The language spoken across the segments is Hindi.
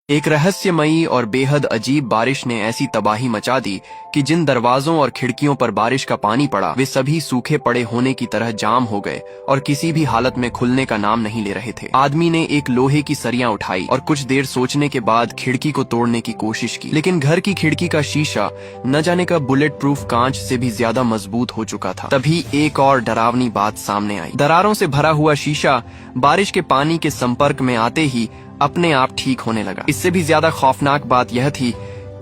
एक रहस्यमयी और बेहद अजीब बारिश ने ऐसी तबाही मचा दी कि जिन दरवाजों और खिड़कियों पर बारिश का पानी पड़ा वे सभी सूखे पड़े होने की तरह जाम हो गए और किसी भी हालत में खुलने का नाम नहीं ले रहे थे। आदमी ने एक लोहे की सरियां उठाई और कुछ देर सोचने के बाद खिड़की को तोड़ने की कोशिश की, लेकिन घर की खिड़की का शीशा न जाने का बुलेट प्रूफ कांच से भी ज्यादा मजबूत हो चुका था। तभी एक और डरावनी बात सामने आई। दरारों से भरा हुआ शीशा बारिश के पानी के संपर्क में आते ही अपने आप ठीक होने लगा। इससे भी ज्यादा खौफनाक बात यह थी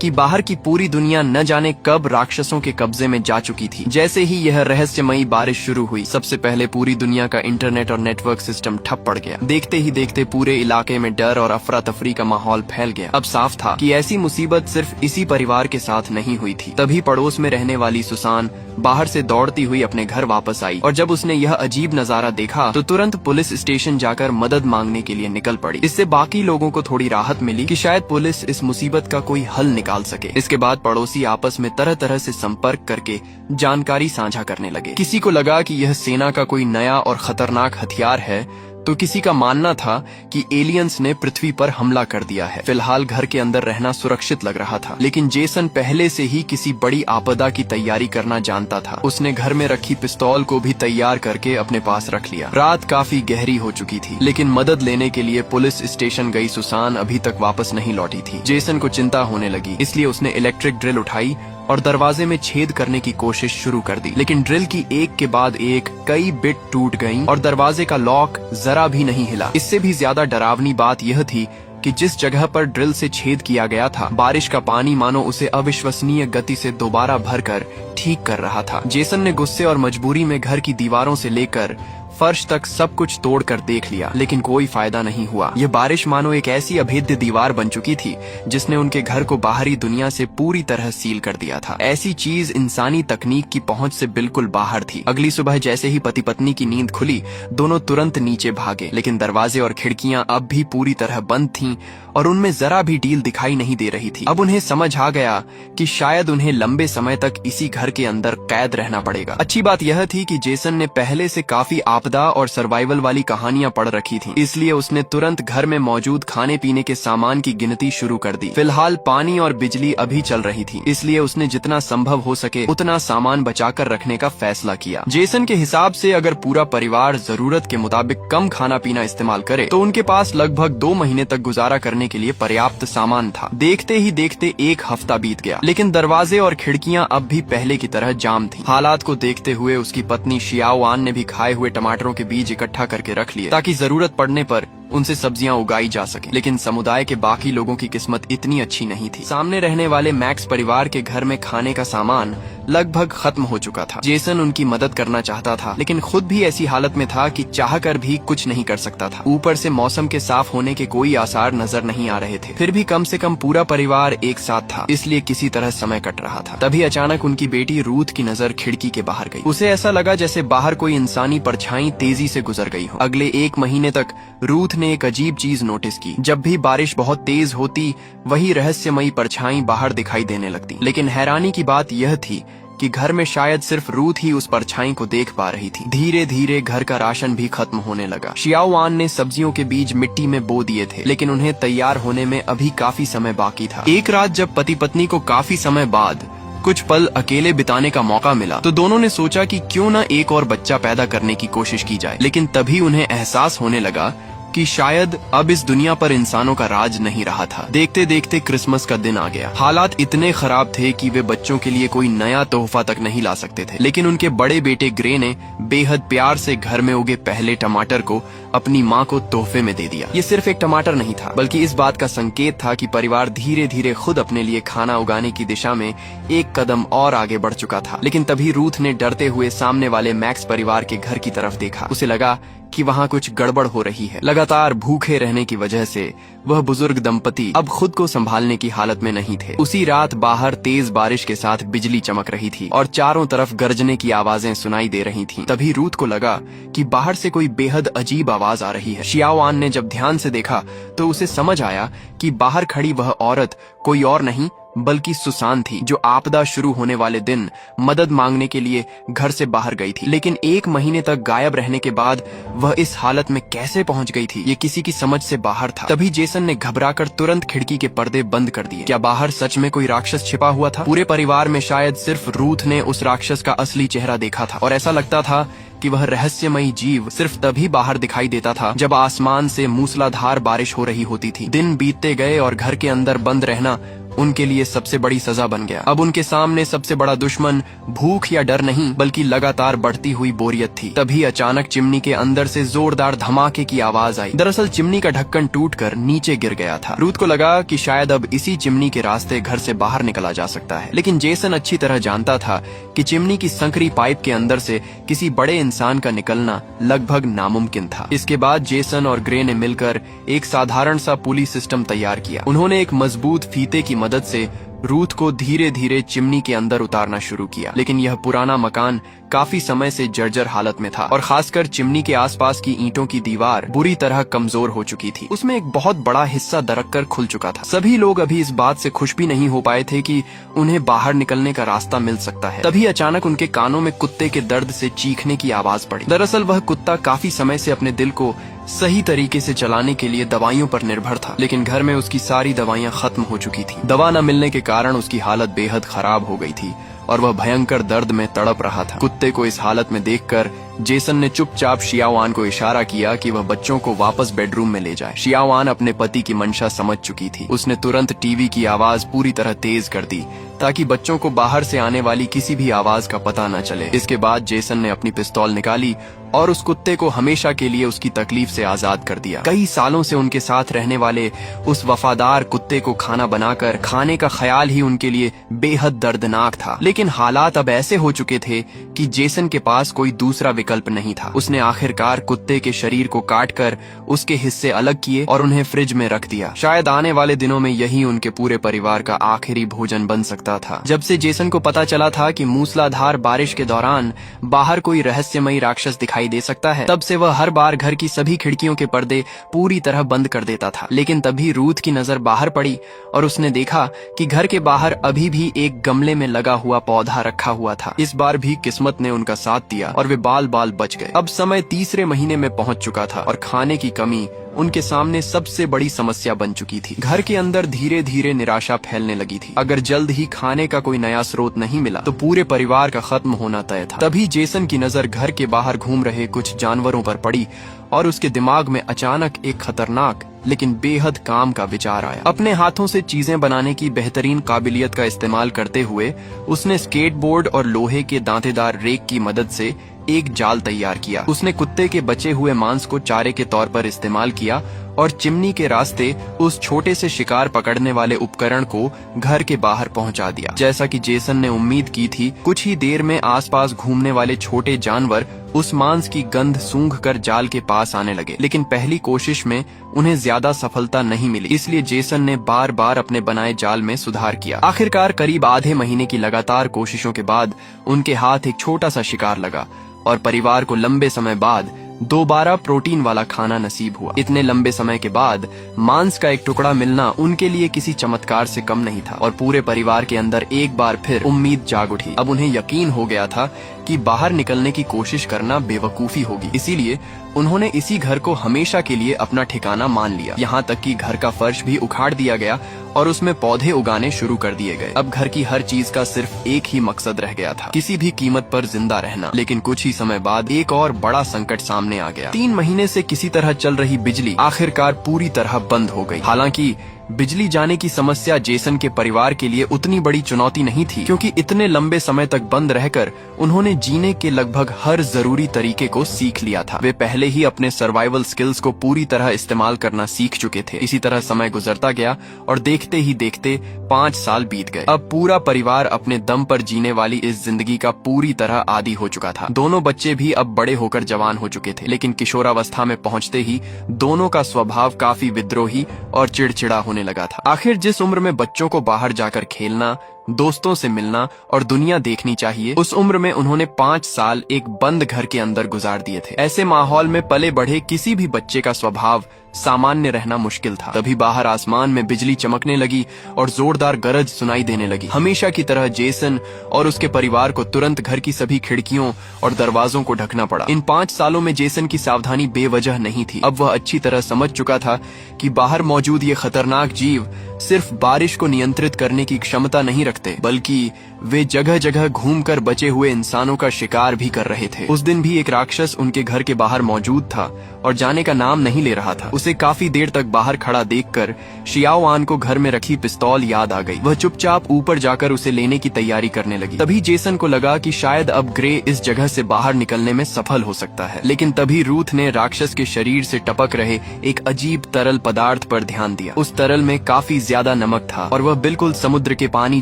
कि बाहर की पूरी दुनिया न जाने कब राक्षसों के कब्जे में जा चुकी थी। जैसे ही यह रहस्यमयी बारिश शुरू हुई, सबसे पहले पूरी दुनिया का इंटरनेट और नेटवर्क सिस्टम ठप पड़ गया। देखते ही देखते पूरे इलाके में डर और अफरा तफरी का माहौल फैल गया। अब साफ था कि ऐसी मुसीबत सिर्फ इसी परिवार के साथ नहीं हुई थी। तभी पड़ोस में रहने वाली सुसान बाहर से दौड़ती हुई अपने घर वापस आई और जब उसने यह अजीब नजारा देखा तो तुरंत पुलिस स्टेशन जाकर मदद मांगने के लिए निकल पड़ी। इससे बाकी लोगों को थोड़ी राहत मिली कि शायद पुलिस इस मुसीबत का कोई हल निकाल सके। इसके बाद पड़ोसी आपस में तरह तरह से संपर्क करके जानकारी साझा करने लगे। किसी को लगा कि यह सेना का कोई नया और खतरनाक हथियार है, तो किसी का मानना था कि एलियंस ने पृथ्वी पर हमला कर दिया है। फिलहाल घर के अंदर रहना सुरक्षित लग रहा था, लेकिन जेसन पहले से ही किसी बड़ी आपदा की तैयारी करना जानता था। उसने घर में रखी पिस्तौल को भी तैयार करके अपने पास रख लिया। रात काफी गहरी हो चुकी थी, लेकिन मदद लेने के लिए पुलिस स्टेशन गई सुसान अभी तक वापस नहीं लौटी थी। जेसन को चिंता होने लगी, इसलिए उसने इलेक्ट्रिक ड्रिल उठाई और दरवाजे में छेद करने की कोशिश शुरू कर दी। लेकिन ड्रिल की एक के बाद एक कई बिट टूट गईं और दरवाजे का लॉक जरा भी नहीं हिला। इससे भी ज्यादा डरावनी बात यह थी कि जिस जगह पर ड्रिल से छेद किया गया था, बारिश का पानी मानो उसे अविश्वसनीय गति से दोबारा भरकर ठीक कर रहा था। जेसन ने गुस्से और मजबूरी में घर की दीवारों से लेकर फर्श तक सब कुछ तोड़कर देख लिया, लेकिन कोई फायदा नहीं हुआ। यह बारिश मानो एक ऐसी अभेद्य दीवार बन चुकी थी जिसने उनके घर को बाहरी दुनिया से पूरी तरह सील कर दिया था। ऐसी चीज इंसानी तकनीक की पहुंच से बिल्कुल बाहर थी। अगली सुबह जैसे ही पति पत्नी की नींद खुली, दोनों तुरंत नीचे भागे, लेकिन दरवाजे और खिड़कियां अब भी पूरी तरह बंद थीं और उनमें जरा भी डील दिखाई नहीं दे रही थी। अब उन्हें समझ आ गया कि शायद उन्हें लंबे समय तक इसी घर के अंदर कैद रहना पड़ेगा। अच्छी बात यह थी कि जेसन ने पहले से काफी आपदा और सर्वाइवल वाली कहानियां पढ़ रखी थीं, इसलिए उसने तुरंत घर में मौजूद खाने पीने के सामान की गिनती शुरू कर दी। फिलहाल पानी और बिजली अभी चल रही थी, इसलिए उसने जितना संभव हो सके उतना सामान बचाकर रखने का फैसला किया। जेसन के हिसाब से अगर पूरा परिवार जरूरत के मुताबिक कम खाना पीना इस्तेमाल करे तो उनके पास लगभग 2 महीने तक गुजारा करने के लिए पर्याप्त सामान था। देखते ही देखते एक हफ्ता बीत गया, लेकिन दरवाजे और खिड़कियां अब भी पहले की तरह जाम थीं। हालात को देखते हुए उसकी पत्नी शियाओ आन ने भी खाए हुए टमाटरों के बीज इकट्ठा करके रख लिए ताकि जरूरत पड़ने पर उनसे सब्जियां उगाई जा सके। लेकिन समुदाय के बाकी लोगों की किस्मत इतनी अच्छी नहीं थी। सामने रहने वाले मैक्स परिवार के घर में खाने का सामान लगभग खत्म हो चुका था। जेसन उनकी मदद करना चाहता था, लेकिन खुद भी ऐसी हालत में था कि चाहकर भी कुछ नहीं कर सकता था। ऊपर से मौसम के साफ होने के कोई आसार नजर नहीं आ रहे थे। फिर भी कम से कम पूरा परिवार एक साथ था, इसलिए किसी तरह समय कट रहा था। तभी अचानक उनकी बेटी रूथ की नजर खिड़की के बाहर गई। उसे ऐसा लगा जैसे बाहर कोई इंसानी परछाई तेजी से गुजर गई हो। अगले 1 महीने तक रूथ ने एक अजीब चीज नोटिस की। जब भी बारिश बहुत तेज होती, वही रहस्यमयी परछाई बाहर दिखाई देने लगती। लेकिन हैरानी की बात यह थी कि घर में शायद सिर्फ रूथ ही उस परछाई को देख पा रही थी। धीरे धीरे घर का राशन भी खत्म होने लगा। शियाओ आन ने सब्जियों के बीज मिट्टी में बो दिए थे, लेकिन उन्हें तैयार होने में अभी काफी समय बाकी था। एक रात जब पति पत्नी को काफी समय बाद कुछ पल अकेले बिताने का मौका मिला, तो दोनों ने सोचा कि क्यों न एक और बच्चा पैदा करने की कोशिश की जाए। लेकिन तभी उन्हें एहसास होने लगा कि शायद अब इस दुनिया पर इंसानों का राज नहीं रहा था। देखते देखते क्रिसमस का दिन आ गया। हालात इतने खराब थे कि वे बच्चों के लिए कोई नया तोहफा तक नहीं ला सकते थे, लेकिन उनके बड़े बेटे ग्रे ने बेहद प्यार से घर में उगे पहले टमाटर को अपनी माँ को तोहफे में दे दिया। ये सिर्फ एक टमाटर नहीं था, बल्कि इस बात का संकेत था कि परिवार धीरे धीरे खुद अपने लिए खाना उगाने की दिशा में एक कदम और आगे बढ़ चुका था। लेकिन तभी रूथ ने डरते हुए सामने वाले मैक्स परिवार के घर की तरफ देखा। उसे लगा कि वहाँ कुछ गड़बड़ हो रही है। लगातार भूखे रहने की वजह से वह बुजुर्ग दंपति अब खुद को संभालने की हालत में नहीं थे। उसी रात बाहर तेज बारिश के साथ बिजली चमक रही थी और चारों तरफ गरजने की आवाजें सुनाई दे रही थीं। तभी रूथ को लगा कि बाहर से कोई बेहद अजीब आवाज आ रही है। शियाओ आन ने जब ध्यान से देखा तो उसे समझ आया कि बाहर खड़ी वह औरत कोई और नहीं बल्कि सुसान थी, जो आपदा शुरू होने वाले दिन मदद मांगने के लिए घर से बाहर गई थी। लेकिन 1 महीने तक गायब रहने के बाद वह इस हालत में कैसे पहुंच गई थी, ये किसी की समझ से बाहर था। तभी जेसन ने घबराकर तुरंत खिड़की के पर्दे बंद कर दिए। क्या बाहर सच में कोई राक्षस छिपा हुआ था? पूरे परिवार में शायद सिर्फ रूथ ने उस राक्षस का असली चेहरा देखा था, और ऐसा लगता था कि वह रहस्यमयी जीव सिर्फ तभी बाहर दिखाई देता था जब आसमान से मूसलाधार बारिश हो रही होती थी। दिन बीतते गए और घर के अंदर बंद रहना उनके लिए सबसे बड़ी सजा बन गया। अब उनके सामने सबसे बड़ा दुश्मन भूख या डर नहीं, बल्कि लगातार बढ़ती हुई बोरियत थी। तभी अचानक चिमनी के अंदर से जोरदार धमाके की आवाज आई। दरअसल चिमनी का ढक्कन टूटकर नीचे गिर गया था। रूथ को लगा कि शायद अब इसी चिमनी के रास्ते घर से बाहर निकला जा सकता है, लेकिन जेसन अच्छी तरह जानता था कि चिमनी की संकरी पाइप के अंदर से किसी बड़े इंसान का निकलना लगभग नामुमकिन था। इसके बाद जेसन और ग्रे ने मिलकर एक साधारण सा पुली सिस्टम तैयार किया। उन्होंने एक मजबूत फीते की मदद से रूथ को धीरे धीरे चिमनी के अंदर उतारना शुरू किया। लेकिन यह पुराना मकान काफी समय से जर्जर हालत में था, और खासकर चिमनी के आसपास की ईंटों की दीवार बुरी तरह कमजोर हो चुकी थी। उसमें एक बहुत बड़ा हिस्सा दरक कर खुल चुका था। सभी लोग अभी इस बात से खुश भी नहीं हो पाए थे कि उन्हें बाहर निकलने का रास्ता मिल सकता है। तभी अचानक उनके कानों में कुत्ते के दर्द से चीखने की आवाज पड़ी। दरअसल वह कुत्ता काफी समय से अपने दिल को सही तरीके से चलाने के लिए दवाइयों पर निर्भर था, लेकिन घर में उसकी सारी दवाइयां खत्म हो चुकी थी। दवा न मिलने के कारण उसकी हालत बेहद खराब हो गई थी और वह भयंकर दर्द में तड़प रहा था। कुत्ते को इस हालत में देखकर जेसन ने चुपचाप शियावान को इशारा किया कि वह बच्चों को वापस बेडरूम में ले जाए। शियावान अपने पति की मंशा समझ चुकी थी। उसने तुरंत टीवी की आवाज पूरी तरह तेज कर दी ताकि बच्चों को बाहर से आने वाली किसी भी आवाज का पता न चले। इसके बाद जेसन ने अपनी पिस्तौल निकाली और उस कुत्ते को हमेशा के लिए उसकी तकलीफ से आजाद कर दिया। कई सालों से उनके साथ रहने वाले उस वफादार कुत्ते को खाना बनाकर खाने का ख्याल ही उनके लिए बेहद दर्दनाक था। लेकिन हालात अब ऐसे हो चुके थे कि जेसन के पास कोई दूसरा विकल्प नहीं था। उसने आखिरकार कुत्ते के शरीर को काटकर उसके हिस्से अलग किए और उन्हें फ्रिज में रख दिया। शायद आने वाले दिनों में यही उनके पूरे परिवार का आखिरी भोजन बन सकता था। जब से जेसन को पता चला था कि मूसलाधार बारिश के दौरान बाहर कोई रहस्यमयी राक्षस दिखाई दे सकता है, तब से वह हर बार घर की सभी खिड़कियों के पर्दे पूरी तरह बंद कर देता था। लेकिन तभी रूथ की नजर बाहर पड़ी और उसने देखा कि घर के बाहर अभी भी एक गमले में लगा हुआ पौधा रखा हुआ था। इस बार भी किस्मत ने उनका साथ दिया और वे बाल बाल बच गए। अब समय तीसरे महीने में पहुंच चुका था और खाने की कमी उनके सामने सबसे बड़ी समस्या बन चुकी थी। घर के अंदर धीरे धीरे निराशा फैलने लगी थी। अगर जल्द ही खाने का कोई नया स्रोत नहीं मिला तो पूरे परिवार का खत्म होना तय था। तभी जेसन की नजर घर के बाहर घूम रहे कुछ जानवरों पर पड़ी और उसके दिमाग में अचानक एक खतरनाक लेकिन बेहद काम का विचार आया। अपने हाथों से चीजें बनाने की बेहतरीन काबिलियत का इस्तेमाल करते हुए उसने स्केटबोर्ड और लोहे के दांतेदार रेक की मदद से एक जाल तैयार किया। उसने कुत्ते के बचे हुए मांस को चारे के तौर पर इस्तेमाल किया और चिमनी के रास्ते उस छोटे से शिकार पकड़ने वाले उपकरण को घर के बाहर पहुंचा दिया। जैसा कि जेसन ने उम्मीद की थी, कुछ ही देर में आसपास घूमने वाले छोटे जानवर उस मांस की गंध सूंघकर जाल के पास आने लगे। लेकिन पहली कोशिश में उन्हें ज्यादा सफलता नहीं मिली, इसलिए जेसन ने बार बार अपने बनाए जाल में सुधार किया। आखिरकार करीब आधे महीने की लगातार कोशिशों के बाद उनके हाथ एक छोटा सा शिकार लगा और परिवार को लंबे समय बाद दोबारा प्रोटीन वाला खाना नसीब हुआ। इतने लंबे समय के बाद मांस का एक टुकड़ा मिलना उनके लिए किसी चमत्कार से कम नहीं था और पूरे परिवार के अंदर एक बार फिर उम्मीद जाग उठी। अब उन्हें यकीन हो गया था कि बाहर निकलने की कोशिश करना बेवकूफी होगी, इसीलिए उन्होंने इसी घर को हमेशा के लिए अपना ठिकाना मान लिया। यहाँ तक कि घर का फर्श भी उखाड़ दिया गया और उसमें पौधे उगाने शुरू कर दिए गए। अब घर की हर चीज का सिर्फ एक ही मकसद रह गया था, किसी भी कीमत पर जिंदा रहना। लेकिन कुछ ही समय बाद एक और बड़ा संकट सामने आ गया। 3 महीने से किसी तरह चल रही बिजली आखिरकार पूरी तरह बंद हो गई। हालांकि बिजली जाने की समस्या जेसन के परिवार के लिए उतनी बड़ी चुनौती नहीं थी, क्योंकि इतने लंबे समय तक बंद रहकर उन्होंने जीने के लगभग हर जरूरी तरीके को सीख लिया था। वे पहले ही अपने सर्वाइवल स्किल्स को पूरी तरह इस्तेमाल करना सीख चुके थे। इसी तरह समय गुजरता गया और देखते ही देखते 5 साल बीत गए। अब पूरा परिवार अपने दम पर जीने वाली इस जिंदगी का पूरी तरह आदी हो चुका था। दोनों बच्चे भी अब बड़े होकर जवान हो चुके थे, लेकिन किशोरावस्था में पहुंचते ही दोनों का स्वभाव काफी विद्रोही और चिड़चिड़ा होने लगा था। आखिर जिस उम्र में बच्चों को बाहर जाकर खेलना, दोस्तों से मिलना और दुनिया देखनी चाहिए। उस उम्र में उन्होंने 5 साल एक बंद घर के अंदर गुजार दिए थे। ऐसे माहौल में पले बढ़े किसी भी बच्चे का स्वभाव सामान्य रहना मुश्किल था। तभी बाहर आसमान में बिजली चमकने लगी और जोरदार गरज सुनाई देने लगी। हमेशा की तरह जेसन और उसके परिवार को तुरंत घर की सभी खिड़कियों और दरवाजों को ढकना पड़ा। इन 5 सालों में जेसन की सावधानी बेवजह नहीं थी। अब वह अच्छी तरह समझ चुका था कि बाहर मौजूद ये खतरनाक जीव सिर्फ बारिश को नियंत्रित करने की क्षमता नहीं रखते, बल्कि वे जगह जगह घूमकर बचे हुए इंसानों का शिकार भी कर रहे थे। उस दिन भी एक राक्षस उनके घर के बाहर मौजूद था और जाने का नाम नहीं ले रहा था। उसे काफी देर तक बाहर खड़ा देखकर शियाओ आन को घर में रखी पिस्तौल याद आ गई। वह चुपचाप ऊपर जाकर उसे लेने की तैयारी करने लगी। तभी जेसन को लगा कि शायद अब ग्रे इस जगह से बाहर निकलने में सफल हो सकता है। लेकिन तभी रूथ ने राक्षस के शरीर से टपक रहे एक अजीब तरल पदार्थ पर ध्यान दिया। उस तरल में काफी ज्यादा नमक था और वह बिल्कुल समुद्र के पानी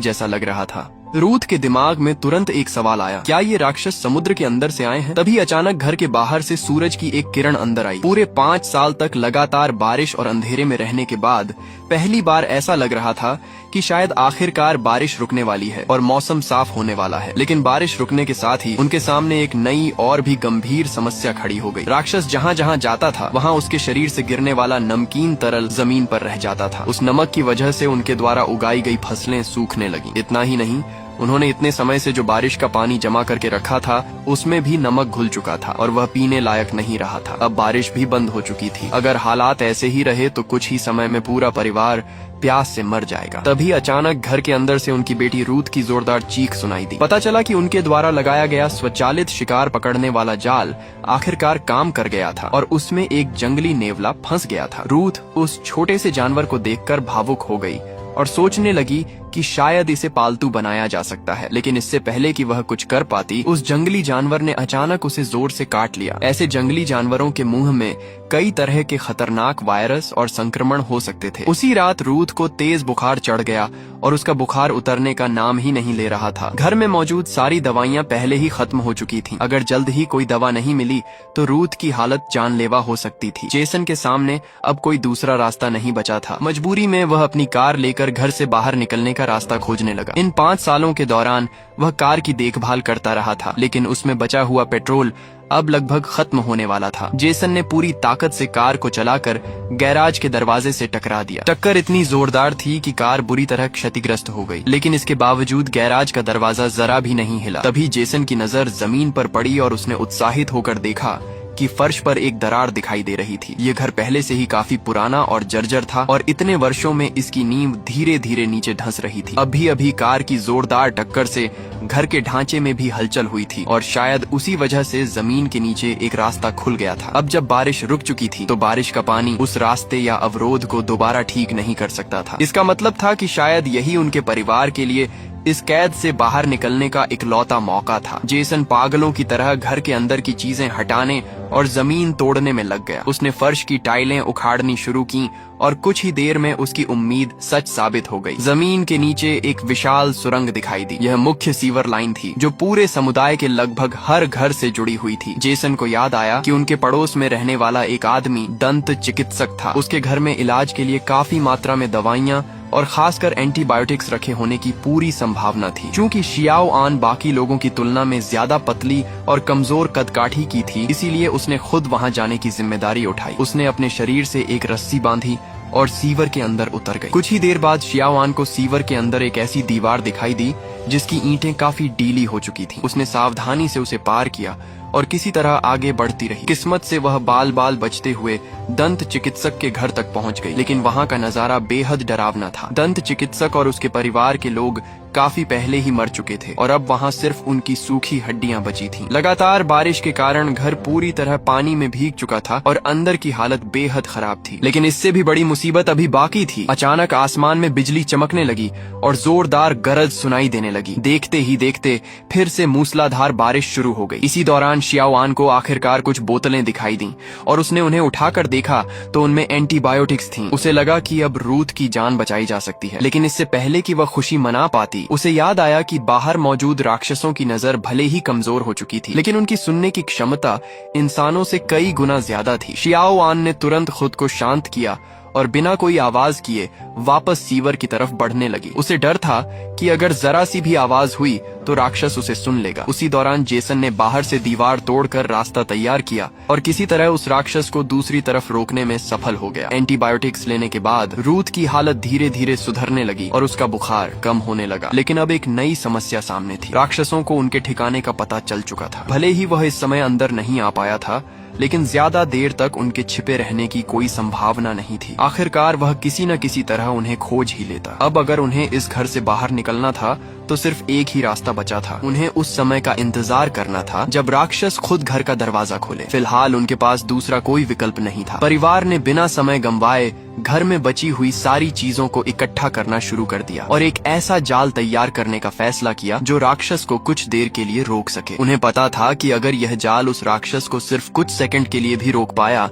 जैसा लग रहा था। रूथ के दिमाग में तुरंत एक सवाल आया, क्या ये राक्षस समुद्र के अंदर से आए हैं? तभी अचानक घर के बाहर से सूरज की एक किरण अंदर आई। पूरे 5 साल तक लगातार बारिश और अंधेरे में रहने के बाद पहली बार ऐसा लग रहा था कि शायद आखिरकार बारिश रुकने वाली है और मौसम साफ होने वाला है। लेकिन बारिश रुकने के साथ ही उनके सामने एक नई और भी गंभीर समस्या खड़ी हो गई। राक्षस जहाँ जहाँ जाता था वहाँ उसके शरीर से गिरने वाला नमकीन तरल जमीन पर रह जाता था। उस नमक की वजह से उनके द्वारा उगाई गई फसलें सूखने लगीं। इतना ही नहीं, उन्होंने इतने समय से जो बारिश का पानी जमा करके रखा था उसमें भी नमक घुल चुका था और वह पीने लायक नहीं रहा था। अब बारिश भी बंद हो चुकी थी। अगर हालात ऐसे ही रहे तो कुछ ही समय में पूरा परिवार प्यास से मर जाएगा। तभी अचानक घर के अंदर से उनकी बेटी रूथ की जोरदार चीख सुनाई दी। पता चला कि उनके द्वारा लगाया गया स्वचालित शिकार पकड़ने वाला जाल आखिरकार काम कर गया था और उसमें एक जंगली नेवला फंस गया था। रूथ उस छोटे से जानवर को देखकर भावुक हो गई और सोचने लगी कि शायद इसे पालतू बनाया जा सकता है। लेकिन इससे पहले कि वह कुछ कर पाती, उस जंगली जानवर ने अचानक उसे जोर से काट लिया। ऐसे जंगली जानवरों के मुंह में कई तरह के खतरनाक वायरस और संक्रमण हो सकते थे। उसी रात रूथ को तेज बुखार चढ़ गया और उसका बुखार उतरने का नाम ही नहीं ले रहा था। घर में मौजूद सारी दवाइयां पहले ही खत्म हो चुकी थीं। अगर जल्द ही कोई दवा नहीं मिली तो रूथ की हालत जानलेवा हो सकती थी। जेसन के सामने अब कोई दूसरा रास्ता नहीं बचा था। मजबूरी में वह अपनी कार लेकर घर से बाहर निकलने का रास्ता खोजने लगा। इन 5 सालों के दौरान वह कार की देखभाल करता रहा था, लेकिन उसमें बचा हुआ पेट्रोल अब लगभग खत्म होने वाला था। जेसन ने पूरी ताकत से कार को चलाकर गैराज के दरवाजे से टकरा दिया। टक्कर इतनी जोरदार थी कि कार बुरी तरह क्षतिग्रस्त हो गई, लेकिन इसके बावजूद गैराज का दरवाजा जरा भी नहीं हिला। तभी जेसन की नजर जमीन पर पड़ी और उसने उत्साहित होकर देखा कि फर्श पर एक दरार दिखाई दे रही थी। ये घर पहले से ही काफी पुराना और जर्जर था और इतने वर्षों में इसकी नींव धीरे धीरे नीचे धंस रही थी। अभी अभी कार की जोरदार टक्कर से घर के ढांचे में भी हलचल हुई थी और शायद उसी वजह से जमीन के नीचे एक रास्ता खुल गया था। अब जब बारिश रुक चुकी थी तो बारिश का पानी उस रास्ते या अवरोध को दोबारा ठीक नहीं कर सकता था। इसका मतलब था कि शायद यही उनके परिवार के लिए इस कैद से बाहर निकलने का इकलौता मौका था। जेसन पागलों की तरह घर के अंदर की चीजें हटाने और जमीन तोड़ने में लग गया। उसने फर्श की टाइलें उखाड़नी शुरू की और कुछ ही देर में उसकी उम्मीद सच साबित हो गई। जमीन के नीचे एक विशाल सुरंग दिखाई दी। यह मुख्य सीवर लाइन थी जो पूरे समुदाय के लगभग हर घर से जुड़ी हुई थी। जेसन को याद आया कि उनके पड़ोस में रहने वाला एक आदमी दंत चिकित्सक था। उसके घर में इलाज के लिए काफी मात्रा में दवाइयाँ और खासकर एंटीबायोटिक्स रखे होने की पूरी संभावना थी। क्योंकि शियाओ आन बाकी लोगों की तुलना में ज्यादा पतली और कमजोर कदकाठी की थी, इसीलिए उसने खुद वहां जाने की जिम्मेदारी उठाई। उसने अपने शरीर से एक रस्सी बांधी और सीवर के अंदर उतर गई। कुछ ही देर बाद शियाओ आन को सीवर के अंदर एक ऐसी दीवार दिखाई दी जिसकी ईंटें काफी डीली हो चुकी थीं। उसने सावधानी से उसे पार किया और किसी तरह आगे बढ़ती रही। किस्मत से वह बाल बाल बचते हुए दंत चिकित्सक के घर तक पहुंच गई, लेकिन वहां का नजारा बेहद डरावना था। दंत चिकित्सक और उसके परिवार के लोग काफी पहले ही मर चुके थे और अब वहां सिर्फ उनकी सूखी हड्डियां बची थीं। लगातार बारिश के कारण घर पूरी तरह पानी में भीग चुका था और अंदर की हालत बेहद खराब थी। लेकिन इससे भी बड़ी मुसीबत अभी बाकी थी। अचानक आसमान में बिजली चमकने लगी और जोरदार गरज सुनाई देने लगी। देखते ही देखते फिर से मूसलाधार बारिश शुरू हो गई। इसी दौरान शियाओ आन को आखिरकार कुछ बोतलें दिखाई दी और उसने उन्हें उठाकर देखा तो उनमें एंटीबायोटिक्स थीं। उसे लगा कि अब रूथ की जान बचाई जा सकती है। लेकिन इससे पहले कि वह खुशी मना पाती, उसे याद आया कि बाहर मौजूद राक्षसों की नजर भले ही कमजोर हो चुकी थी, लेकिन उनकी सुनने की क्षमता इंसानों से कई गुना ज्यादा थी। शियाओ आन ने तुरंत खुद को शांत किया और बिना कोई आवाज किए वापस सीवर की तरफ बढ़ने लगी। उसे डर था कि अगर जरा सी भी आवाज हुई तो राक्षस उसे सुन लेगा। उसी दौरान जेसन ने बाहर से दीवार तोड़कर रास्ता तैयार किया और किसी तरह उस राक्षस को दूसरी तरफ रोकने में सफल हो गया। एंटीबायोटिक्स लेने के बाद रूथ की हालत धीरे धीरे सुधरने लगी और उसका बुखार कम होने लगा। लेकिन अब एक नई समस्या सामने थी। राक्षसों को उनके ठिकाने का पता चल चुका था। भले ही वह इस समय अंदर नहीं आ पाया था, लेकिन ज्यादा देर तक उनके छिपे रहने की कोई संभावना नहीं थी। आखिरकार वह किसी न किसी तरह उन्हें खोज ही लेता। अब अगर उन्हें इस घर से बाहर निकलना था तो सिर्फ एक ही रास्ता बचा था। उन्हें उस समय का इंतजार करना था जब राक्षस खुद घर का दरवाजा खोले। फिलहाल उनके पास दूसरा कोई विकल्प नहीं था। परिवार ने बिना समय गंवाए घर में बची हुई सारी चीजों को इकट्ठा करना शुरू कर दिया और एक ऐसा जाल तैयार करने का फैसला किया जो राक्षस को कुछ देर के लिए रोक सके। उन्हें पता था कि अगर यह जाल उस राक्षस को सिर्फ कुछ सेकंड के लिए भी रोक पाया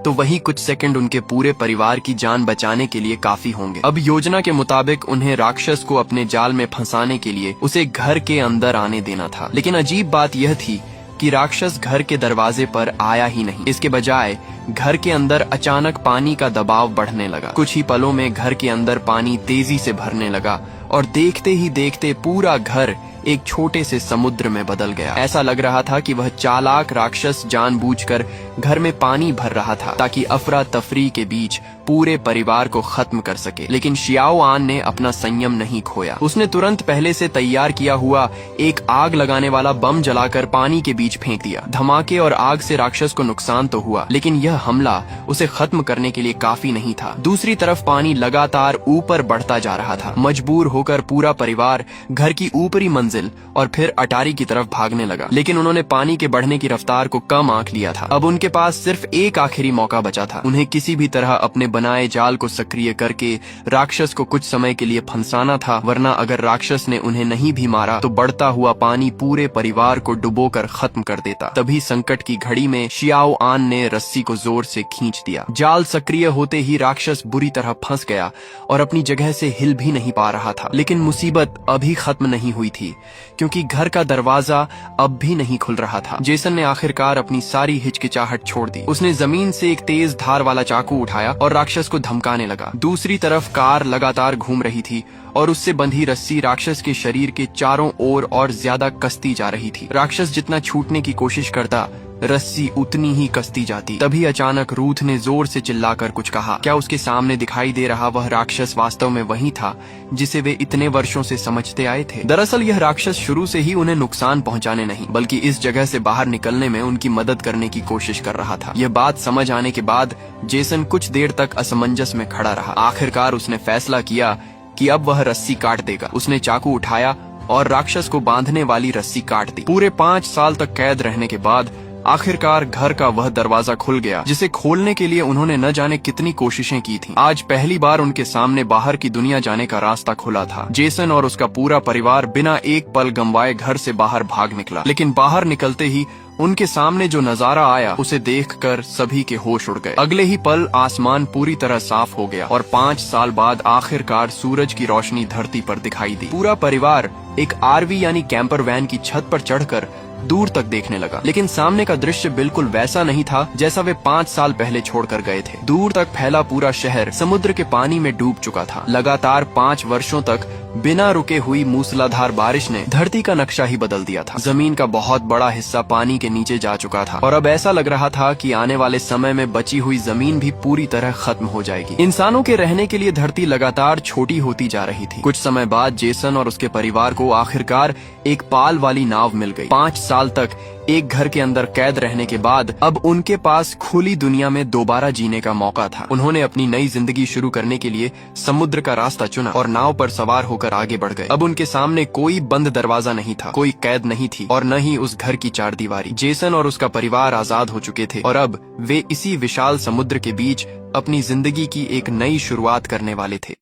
तो वही कुछ सेकंड उनके पूरे परिवार की जान बचाने के लिए काफी होंगे। अब योजना के मुताबिक उन्हें राक्षस को अपने जाल में फंसाने के लिए उसे घर के अंदर आने देना था। लेकिन अजीब बात यह थी कि राक्षस घर के दरवाजे पर आया ही नहीं। इसके बजाय घर के अंदर अचानक पानी का दबाव बढ़ने लगा। कुछ ही पलों में घर के अंदर पानी तेजी से भरने लगा और देखते ही देखते पूरा घर एक छोटे से समुद्र में बदल गया। ऐसा लग रहा था कि वह चालाक राक्षस जानबूझकर घर में पानी भर रहा था ताकि अफरा तफरी के बीच पूरे परिवार को खत्म कर सके। लेकिन शियाओ आन ने अपना संयम नहीं खोया। उसने तुरंत पहले से तैयार किया हुआ एक आग लगाने वाला बम जलाकर पानी के बीच फेंक दिया। धमाके और आग से राक्षस को नुकसान तो हुआ, लेकिन यह हमला उसे खत्म करने के लिए काफी नहीं था। दूसरी तरफ पानी लगातार ऊपर बढ़ता जा रहा था। मजबूर होकर पूरा परिवार घर की ऊपरी मंजिल और फिर अटारी की तरफ भागने लगा। लेकिन उन्होंने पानी के बढ़ने की रफ्तार को कम आंक लिया था। अब उनके पास सिर्फ एक आखिरी मौका बचा था। उन्हें किसी भी तरह अपने बनाए जाल को सक्रिय करके राक्षस को कुछ समय के लिए फंसाना था, वरना अगर राक्षस ने उन्हें नहीं भी मारा तो बढ़ता हुआ पानी पूरे परिवार को डुबोकर खत्म कर देता। तभी संकट की घड़ी में शियाओ आन ने रस्सी को जोर से खींच दिया। जाल सक्रिय होते ही राक्षस बुरी तरह फंस गया और अपनी जगह से हिल भी नहीं पा रहा था। लेकिन मुसीबत अभी खत्म नहीं हुई थी, क्योंकि घर का दरवाजा अब भी नहीं खुल रहा था। जेसन ने आखिरकार अपनी सारी हिचकिचाहट छोड़ दी। उसने जमीन से एक तेज धार वाला चाकू उठाया और राक्षस को धमकाने लगा। दूसरी तरफ कार लगातार घूम रही थी और उससे बंधी रस्सी राक्षस के शरीर के चारों ओर और ज्यादा कसती जा रही थी। राक्षस जितना छूटने की कोशिश करता, रस्सी उतनी ही कसती जाती। तभी अचानक रूथ ने जोर से चिल्लाकर कुछ कहा। क्या उसके सामने दिखाई दे रहा वह राक्षस वास्तव में वही था जिसे वे इतने वर्षों से समझते आए थे? दरअसल यह राक्षस शुरू से ही उन्हें नुकसान पहुंचाने नहीं, बल्कि इस जगह से बाहर निकलने में उनकी मदद करने की कोशिश कर रहा था। यह बात समझ आने के बाद जेसन कुछ देर तक असमंजस में खड़ा रहा। आखिरकार उसने फैसला किया कि अब वह रस्सी काट देगा। उसने चाकू उठाया और राक्षस को बांधने वाली रस्सी काट दी। पूरे 5 साल तक कैद रहने के बाद आखिरकार घर का वह दरवाजा खुल गया जिसे खोलने के लिए उन्होंने न जाने कितनी कोशिशें की थीं। आज पहली बार उनके सामने बाहर की दुनिया जाने का रास्ता खुला था। जेसन और उसका पूरा परिवार बिना एक पल गंवाए घर से बाहर भाग निकला। लेकिन बाहर निकलते ही उनके सामने जो नजारा आया उसे देखकर सभी के होश उड़ गए। अगले ही पल आसमान पूरी तरह साफ हो गया और 5 साल बाद आखिरकार सूरज की रोशनी धरती पर दिखाई दी। पूरा परिवार एक आरवी यानी कैंपर वैन की छत पर चढ़कर दूर तक देखने लगा। लेकिन सामने का दृश्य बिल्कुल वैसा नहीं था जैसा वे 5 साल पहले छोड़कर गए थे। दूर तक फैला पूरा शहर समुद्र के पानी में डूब चुका था। लगातार 5 वर्षों तक बिना रुके हुई मूसलाधार बारिश ने धरती का नक्शा ही बदल दिया था। जमीन का बहुत बड़ा हिस्सा पानी के नीचे जा चुका था और अब ऐसा लग रहा था कि आने वाले समय में बची हुई जमीन भी पूरी तरह खत्म हो जाएगी। इंसानों के रहने के लिए धरती लगातार छोटी होती जा रही थी। कुछ समय बाद जेसन और उसके परिवार को आखिरकार एक पाल वाली नाव मिल गई। 5 साल तक एक घर के अंदर कैद रहने के बाद अब उनके पास खुली दुनिया में दोबारा जीने का मौका था। उन्होंने अपनी नई जिंदगी शुरू करने के लिए समुद्र का रास्ता चुना और नाव पर सवार होकर आगे बढ़ गए। अब उनके सामने कोई बंद दरवाजा नहीं था, कोई कैद नहीं थी और न ही उस घर की चारदीवारी। जेसन और उसका परिवार आजाद हो चुके थे और अब वे इसी विशाल समुद्र के बीच अपनी जिंदगी की एक नई शुरुआत करने वाले थे।